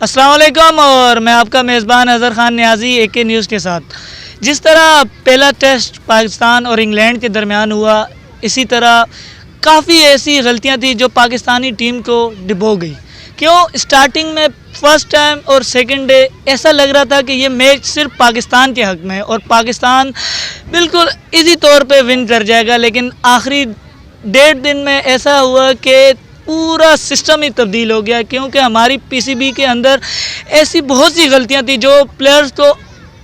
अस्सलाम वालेकुम और मैं आपका मेज़बान अज़हर ख़ान नियाज़ी AK न्यूज़ के साथ। जिस तरह पहला टेस्ट पाकिस्तान और इंग्लैंड के दरमियान हुआ, इसी तरह काफ़ी ऐसी गलतियां थी जो पाकिस्तानी टीम को डिबो गई। क्यों स्टार्टिंग में फ़र्स्ट टाइम और सेकंड डे ऐसा लग रहा था कि ये मैच सिर्फ पाकिस्तान के हक़ में है और पाकिस्तान बिल्कुल इजी तौर पे विन कर जाएगा, लेकिन आखिरी 1.5 दिन में ऐसा हुआ कि पूरा सिस्टम ही तब्दील हो गया, क्योंकि हमारी PCB के अंदर ऐसी बहुत सी गलतियां थी जो प्लेयर्स को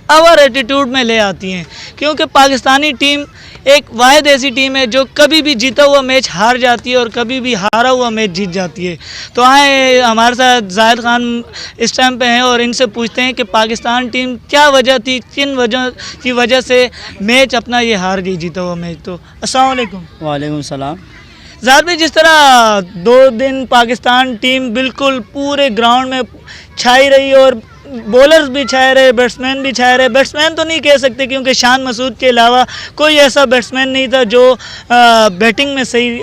ओवर एटीट्यूड में ले आती हैं। क्योंकि पाकिस्तानी टीम एक वाहिद ऐसी टीम है जो कभी भी जीता हुआ मैच हार जाती है और कभी भी हारा हुआ मैच जीत जाती है। तो आए हमारे साथ जाहिद खान इस टाइम पे हैं और इनसे पूछते हैं कि पाकिस्तान टीम क्या वजह थी, किन वजह की वजह से मैच अपना ये हार गई, जीता हुआ मैच। तो अस्सलाम वालेकुम। वालेकुम सलाम। ज़ाहिर भाई, जिस तरह 2 दिन पाकिस्तान टीम बिल्कुल पूरे ग्राउंड में छाई रही और बॉलर्स भी छाए रहे, बैट्समैन भी छाए रहे। बैट्समैन तो नहीं कह सकते क्योंकि शान मसूद के अलावा कोई ऐसा बैट्समैन नहीं था जो बैटिंग में सही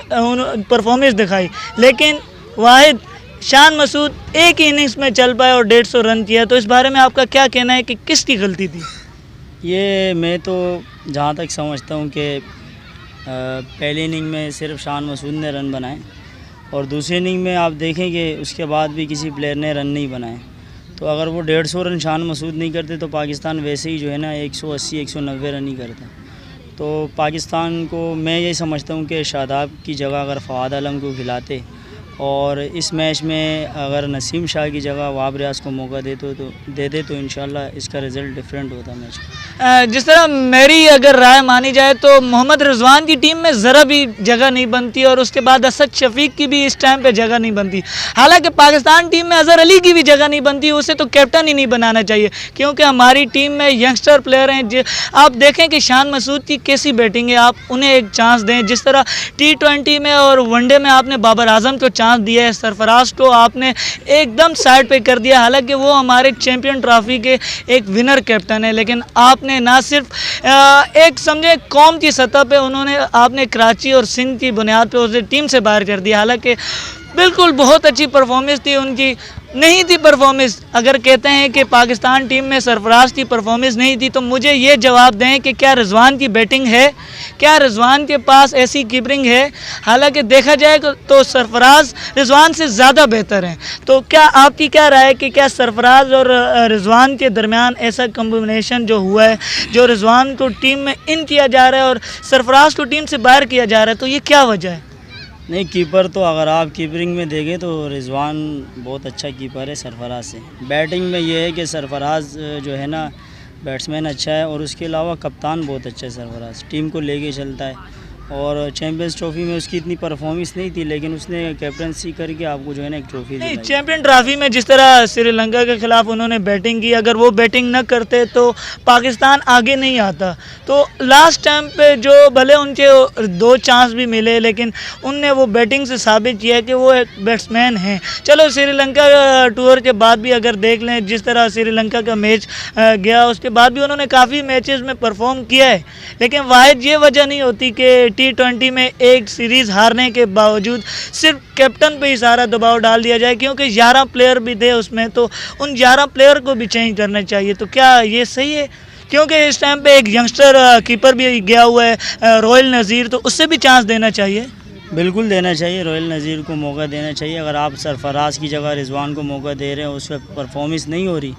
परफॉर्मेंस दिखाई, लेकिन वाहिद शान मसूद एक ही इनिंग्स में चल पाए और 150 रन किया। तो इस बारे में आपका क्या कहना है कि किसकी गलती थी? ये मैं तो जहाँ तक समझता हूँ कि पहली इनिंग में सिर्फ शान मसूद ने रन बनाए और दूसरी इनिंग में आप देखें कि उसके बाद भी किसी प्लेयर ने रन नहीं बनाए। तो अगर वो 150 रन शान मसूद नहीं करते तो पाकिस्तान वैसे ही जो है ना 180-190 रन ही करता। तो पाकिस्तान को मैं ये समझता हूँ कि शादाब की जगह अगर फवाद आलम को खिलाते और इस मैच में अगर नसीम शाह की जगह वहाब रियाज को मौका दे तो इंशाल्लाह इसका रिज़ल्ट डिफरेंट होता मैच। जिस तरह मेरी अगर राय मानी जाए तो मोहम्मद रिजवान की टीम में ज़रा भी जगह नहीं बनती और उसके बाद असद शफीक की भी इस टाइम पे जगह नहीं बनती। हालांकि पाकिस्तान टीम में अज़हर अली की भी जगह नहीं बनती, उसे तो कैप्टन ही नहीं बनाना चाहिए क्योंकि हमारी टीम में यंगस्टर प्लेयर हैं। आप देखें कि शान मसूद की कैसी बैटिंग है, आप उन्हें एक चांस दें। जिस तरह T20 में और वनडे में आपने बाबर आजम को चांस दिया है, सरफराज को आपने एकदम साइड पे कर दिया, हालांकि वो हमारे चैंपियन ट्रॉफी के एक विनर कैप्टन है, लेकिन आपने ना सिर्फ एक समझे कौम की सतह पे उन्होंने आपने कराची और सिंध की बुनियाद पे उसे टीम से बाहर कर दिया। हालांकि बिल्कुल बहुत अच्छी परफॉर्मेंस थी उनकी, नहीं थी परफॉर्मेंस। अगर कहते हैं कि पाकिस्तान टीम में सरफराज की परफॉर्मेंस नहीं थी तो मुझे ये जवाब दें कि क्या रिजवान की बैटिंग है, क्या रिजवान के पास ऐसी कीपिंग है? हालांकि देखा जाए तो सरफराज रिजवान से ज़्यादा बेहतर हैं। तो क्या आपकी क्या राय है कि क्या सरफराज और रिजवान के दरमियान ऐसा कम्बिनेशन जो हुआ है, जो रिजवान को टीम में इन किया जा रहा है और सरफराज को टीम से बाहर किया जा रहा है, तो ये क्या वजह है? नहीं, कीपर तो अगर आप कीपरिंग में देखें तो रिजवान बहुत अच्छा कीपर है सरफराज से। बैटिंग में ये है कि सरफराज जो है ना बैट्समैन अच्छा है और उसके अलावा कप्तान बहुत अच्छा है। सरफराज टीम को लेके चलता है और चैंपियंस ट्रॉफी में उसकी इतनी परफॉर्मेंस नहीं थी, लेकिन उसने कैप्टनसी करके आपको जो है ना एक ट्रॉफी दी। चैंपियन ट्रॉफी में जिस तरह श्रीलंका के खिलाफ उन्होंने बैटिंग की, अगर वो बैटिंग न करते तो पाकिस्तान आगे नहीं आता। तो लास्ट टाइम पे जो भले उनके 2 चांस भी मिले, लेकिन उनने वो बैटिंग से साबित किया कि वो एक बैट्समैन हैं। चलो श्रीलंका टूर के बाद भी अगर देख लें, जिस तरह श्रीलंका का मैच गया उसके बाद भी उन्होंने काफ़ी मैचेस में परफॉर्म किया है, लेकिन वाहिद ये वजह नहीं होती कि T20 में एक सीरीज़ हारने के बावजूद सिर्फ कैप्टन पे ही सारा दबाव डाल दिया जाए, क्योंकि 11 प्लेयर भी थे उसमें, तो उन 11 प्लेयर को भी चेंज करना चाहिए। तो क्या ये सही है? क्योंकि इस टाइम पे एक यंगस्टर कीपर भी गया हुआ है रोयल नज़ीर, तो उससे भी चांस देना चाहिए। बिल्कुल देना चाहिए, रॉयल नज़ीर को मौका देना चाहिए। अगर आप सरफराज की जगह रिजवान को मौका दे रहे हैं, उस पर परफॉर्मेंस नहीं हो रही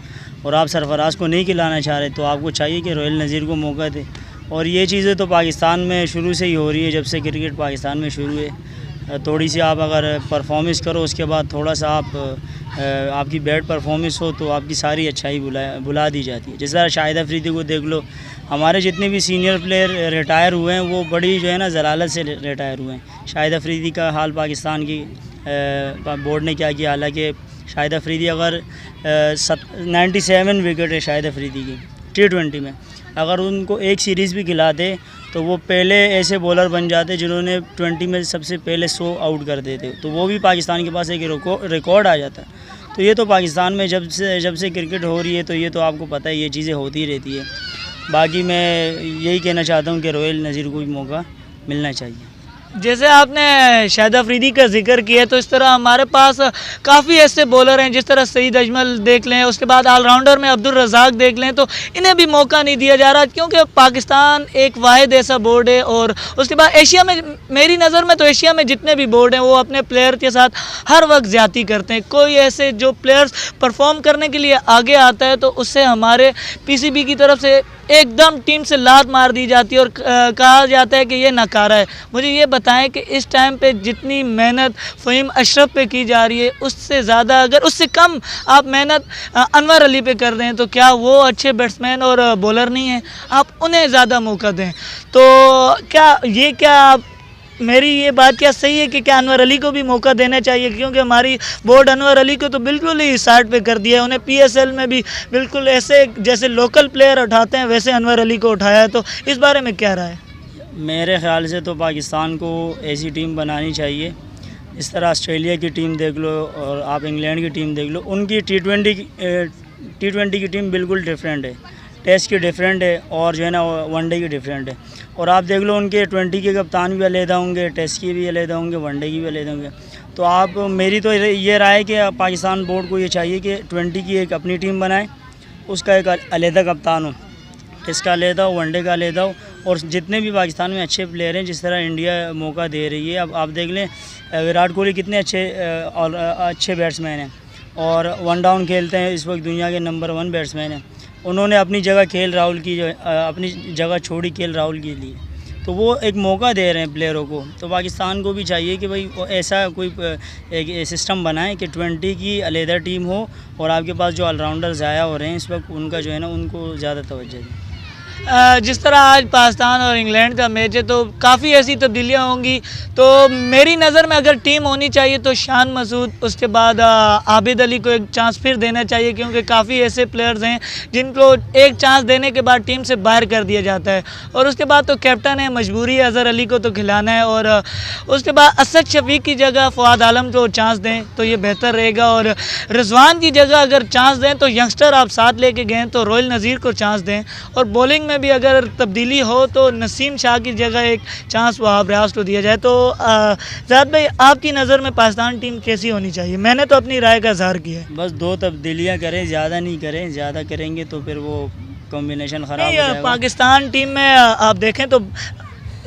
और आप सरफराज को नहीं खिलाना चाह रहे, तो आपको चाहिए कि रॉयल नज़ीर को मौका दे। और ये चीज़ें तो पाकिस्तान में शुरू से ही हो रही है, जब से क्रिकेट पाकिस्तान में शुरू है। थोड़ी सी आप अगर परफॉर्मेंस करो, उसके बाद थोड़ा सा आपकी बैड परफॉर्मेंस हो तो आपकी सारी अच्छाई बुला दी जाती है। जिस तरह शाहिद अफरीदी को देख लो, हमारे जितने भी सीनियर प्लेयर रिटायर हुए हैं वो बड़ी जो है ना ज़लालत से रिटायर हुए हैं। शाहिद अफरीदी का हाल पाकिस्तान की बोर्ड ने क्या किया, हालांकि शाहिद अफरीदी अगर 97 विकेट है शाहिद अफरीदी की T20 में, अगर उनको एक सीरीज़ भी खिला दे तो वो पहले ऐसे बॉलर बन जाते जिन्होंने 20 में सबसे पहले 100 आउट कर देते, तो वो भी पाकिस्तान के पास एक रिकॉर्ड आ जाता। तो ये तो पाकिस्तान में जब से क्रिकेट हो रही है तो ये तो आपको पता है, ये चीज़ें होती रहती है। बाकी मैं यही कहना चाहता हूँ कि रोयल नज़ीर को भी मौका मिलना चाहिए। जैसे आपने शाहिद अफरीदी का जिक्र किया, तो इस तरह हमारे पास काफ़ी ऐसे बॉलर हैं, जिस तरह सईद अजमल देख लें, उसके बाद ऑलराउंडर में अब्दुल रज़ाक देख लें, तो इन्हें भी मौका नहीं दिया जा रहा, क्योंकि पाकिस्तान एक वाहिद ऐसा बोर्ड है। और उसके बाद एशिया में, मेरी नज़र में तो एशिया में जितने भी बोर्ड हैं वो अपने प्लेयर के साथ हर वक्त ज़्यादती करते हैं। कोई ऐसे जो प्लेयर्स परफॉर्म करने के लिए आगे आता है तो उससे हमारे पीसीबी की तरफ से एकदम टीम से लात मार दी जाती है और कहा जाता है कि ये नकारा है। मुझे ये बताएं कि इस टाइम पे जितनी मेहनत फ़हीम अशरफ पे की जा रही है, उससे ज़्यादा, अगर उससे कम आप मेहनत अनवर अली पे कर दें, तो क्या वो अच्छे बैट्समैन और बॉलर नहीं हैं? आप उन्हें ज़्यादा मौका दें। तो क्या मेरी ये बात क्या सही है कि क्या अनवर अली को भी मौका देना चाहिए? क्योंकि हमारी बोर्ड अनवर अली को तो बिल्कुल ही साइड पे कर दिया है। उन्हें पीएसएल में भी बिल्कुल ऐसे जैसे लोकल प्लेयर उठाते हैं वैसे अनवर अली को उठाया है। तो इस बारे में क्या राय है? मेरे ख्याल से तो पाकिस्तान को ऐसी टीम बनानी चाहिए, इस तरह ऑस्ट्रेलिया की टीम देख लो और आप इंग्लैंड की टीम देख लो, उनकी टी ट्वेंटी की टीम बिल्कुल डिफरेंट है, टेस्ट की डिफरेंट है और जो है ना वनडे की डिफरेंट है। और आप देख लो उनके 20 के कप्तान भी अलहदा होंगे, टेस्ट की भी अलहदा होंगे, वनडे की भी अलहदा होंगे। तो आप, मेरी तो ये राय है कि पाकिस्तान बोर्ड को ये चाहिए कि 20 की एक अपनी टीम बनाए, उसका एक अलहदा कप्तान हो, टेस्ट का अलहदा हो, वनडे का अलहदा हो। और जितने भी पाकिस्तान में अच्छे प्लेयर हैं, जिस तरह इंडिया मौका दे रही है, अब आप देख लें विराट कोहली कितने अच्छे बैट्समैन हैं और वन डाउन खेलते हैं, इस वक्त दुनिया के नंबर 1 बैट्समैन हैं। उन्होंने अपनी जगह अपनी जगह छोड़ी राहुल के लिए, तो वो एक मौका दे रहे हैं प्लेयरों को। तो पाकिस्तान को भी चाहिए कि भाई ऐसा कोई एक सिस्टम बनाएं कि 20 की अलहदा टीम हो और आपके पास जो ऑलराउंडर ज़ाया हो रहे हैं इस वक्त, उनका जो है ना उनको ज़्यादा तवज्जो दें। जिस तरह आज पाकिस्तान और इंग्लैंड का मैच है, तो काफ़ी ऐसी तब्दीलियाँ होंगी। तो मेरी नज़र में अगर टीम होनी चाहिए तो शान मसूद, उसके बाद आबिद अली को एक चांस फिर देना चाहिए, क्योंकि काफ़ी ऐसे प्लेयर्स हैं जिनको एक चांस देने के बाद टीम से बाहर कर दिया जाता है। और उसके बाद तो कैप्टन है, मजबूरी है अज़हर अली को तो खिलाना है। और उसके बाद असद शफीक की जगह फ़वाद आलम को चांस दें तो ये बेहतर रहेगा। और रिजवान की जगह अगर चांस दें तो यंगस्टर आप साथ लेके गए तो रोहिल नज़ीर को चांस दें। और बॉलिंग में भी अगर तब्दीली हो तो नसीम शाह की जगह एक चांस वहाब रियाज को दिया जाए। तो ज़ाद भाई, आपकी नज़र में पाकिस्तान टीम कैसी होनी चाहिए? मैंने तो अपनी राय का इज़हार किया है। बस 2 तब्दीलियाँ करें, ज़्यादा नहीं करें, ज़्यादा करेंगे तो फिर वो कॉम्बिनेशन ख़राब हो जाएगा। पाकिस्तान टीम में आप देखें तो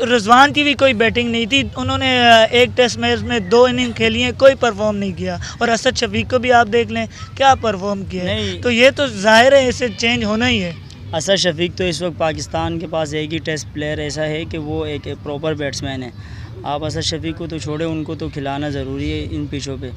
रिजवान की भी कोई बैटिंग नहीं थी, उन्होंने एक टेस्ट मैच में 2 इनिंग खेली हैं, कोई परफॉर्म नहीं किया। और असद शफीक को भी आप देख लें क्या परफॉर्म किया है। तो ये तो जाहिर है इसे चेंज होना ही है। असद शफीक तो इस वक्त पाकिस्तान के पास एक ही टेस्ट प्लेयर ऐसा है कि वो एक प्रॉपर बैट्समैन है। आप असद शफीक को तो छोड़े, उनको तो खिलाना ज़रूरी है इन पिचों पे।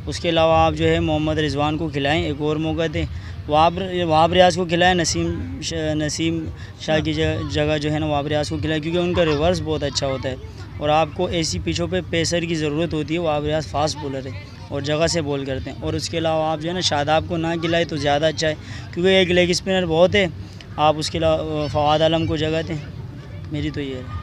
उसके अलावा आप जो है मोहम्मद रिजवान को खिलाएं, एक और मौका दें, वहाब रियाज को खिलाएं, नसीम शाह की जगह जो है ना वहाब रियाज को खिलाएं, क्योंकि उनका रिवर्स बहुत अच्छा होता है। और आपको ऐसी पिचों पे पेसर की ज़रूरत होती है। वहाब रियाज फास्ट बॉलर है और जगह से बॉल करते हैं। और उसके अलावा आप जो है ना शादाब को ना खिलाए तो ज़्यादा अच्छा है, क्योंकि एक लेग स्पिनर बहुत है। आप उसके अलावा फवाद आलम को जगह दें, मेरी तो ये है।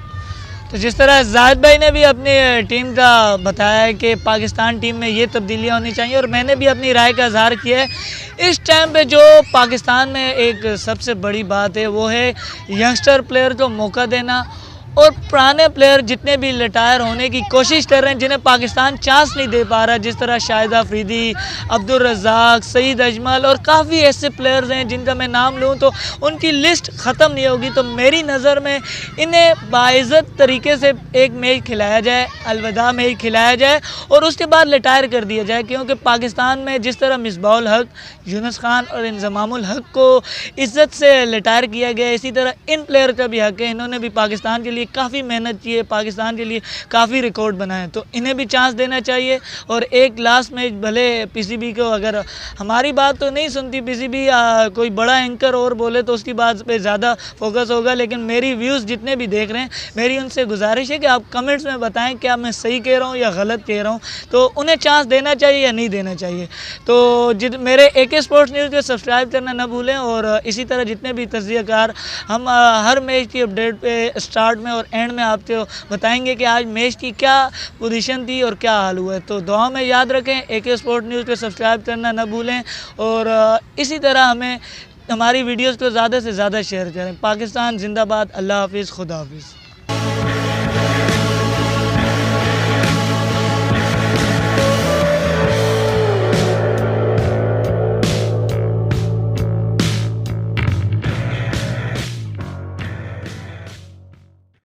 तो जिस तरह जाहिद भाई ने भी अपनी टीम का बताया है कि पाकिस्तान टीम में ये तब्दीलियाँ होनी चाहिए, और मैंने भी अपनी राय का इज़हार किया है। इस टाइम पे जो पाकिस्तान में एक सबसे बड़ी बात है वो है यंगस्टर प्लेयर को मौका देना, और पुराने प्लेयर जितने भी रिटायर होने की कोशिश कर रहे हैं, जिन्हें पाकिस्तान चांस नहीं दे पा रहा, जिस तरह शाहिद अफरीदी, अब्दुल रज़ाक, सईद अजमल और काफ़ी ऐसे प्लेयर्स हैं जिनका मैं नाम लूँ तो उनकी लिस्ट ख़त्म नहीं होगी। तो मेरी नज़र में इन्हें बाइज़्ज़त तरीके से एक मैच खिलाया जाए, अलविदा मैच खिलाया जाए और उसके बाद रिटायर कर दिया जाए, क्योंकि पाकिस्तान में जिस तरह मिसबाहुल हक, यूनुस खान और इंज़मामुल हक को इज़्ज़त से रिटायर किया गया, इसी तरह इन प्लेयर का भी हक है। इन्होंने भी पाकिस्तान के लिए काफ़ी मेहनत की है, पाकिस्तान के लिए काफ़ी रिकॉर्ड बनाए, तो इन्हें भी चांस देना चाहिए। और एक लास्ट मैच भले पीसीबी को, अगर हमारी बात तो नहीं सुनती पीसीबी, कोई बड़ा एंकर और बोले तो उसकी बात पे ज़्यादा फोकस होगा, लेकिन मेरी व्यूज़ जितने भी देख रहे हैं, मेरी उनसे गुजारिश है कि आप कमेंट्स में बताएं क्या मैं सही कह रहा हूँ या गलत कह रहा हूँ, तो उन्हें चांस देना चाहिए या नहीं देना चाहिए। तो मेरे AK स्पोर्ट्स न्यूज़ को सब्सक्राइब करना ना भूलें, और इसी तरह जितने भी तजज़ियाकार हम हर मैच की अपडेट पे स्टार्ट में और एंड में आपको बताएंगे कि आज मैच की क्या पोजीशन थी और क्या हाल हुआ है। तो दुआ में याद रखें, AK स्पोर्ट न्यूज़ को सब्सक्राइब करना ना भूलें, और इसी तरह हमें हमारी वीडियोस को ज़्यादा से ज़्यादा शेयर करें। पाकिस्तान जिंदाबाद, अल्लाह हाफिज़, खुदा हाफिज़।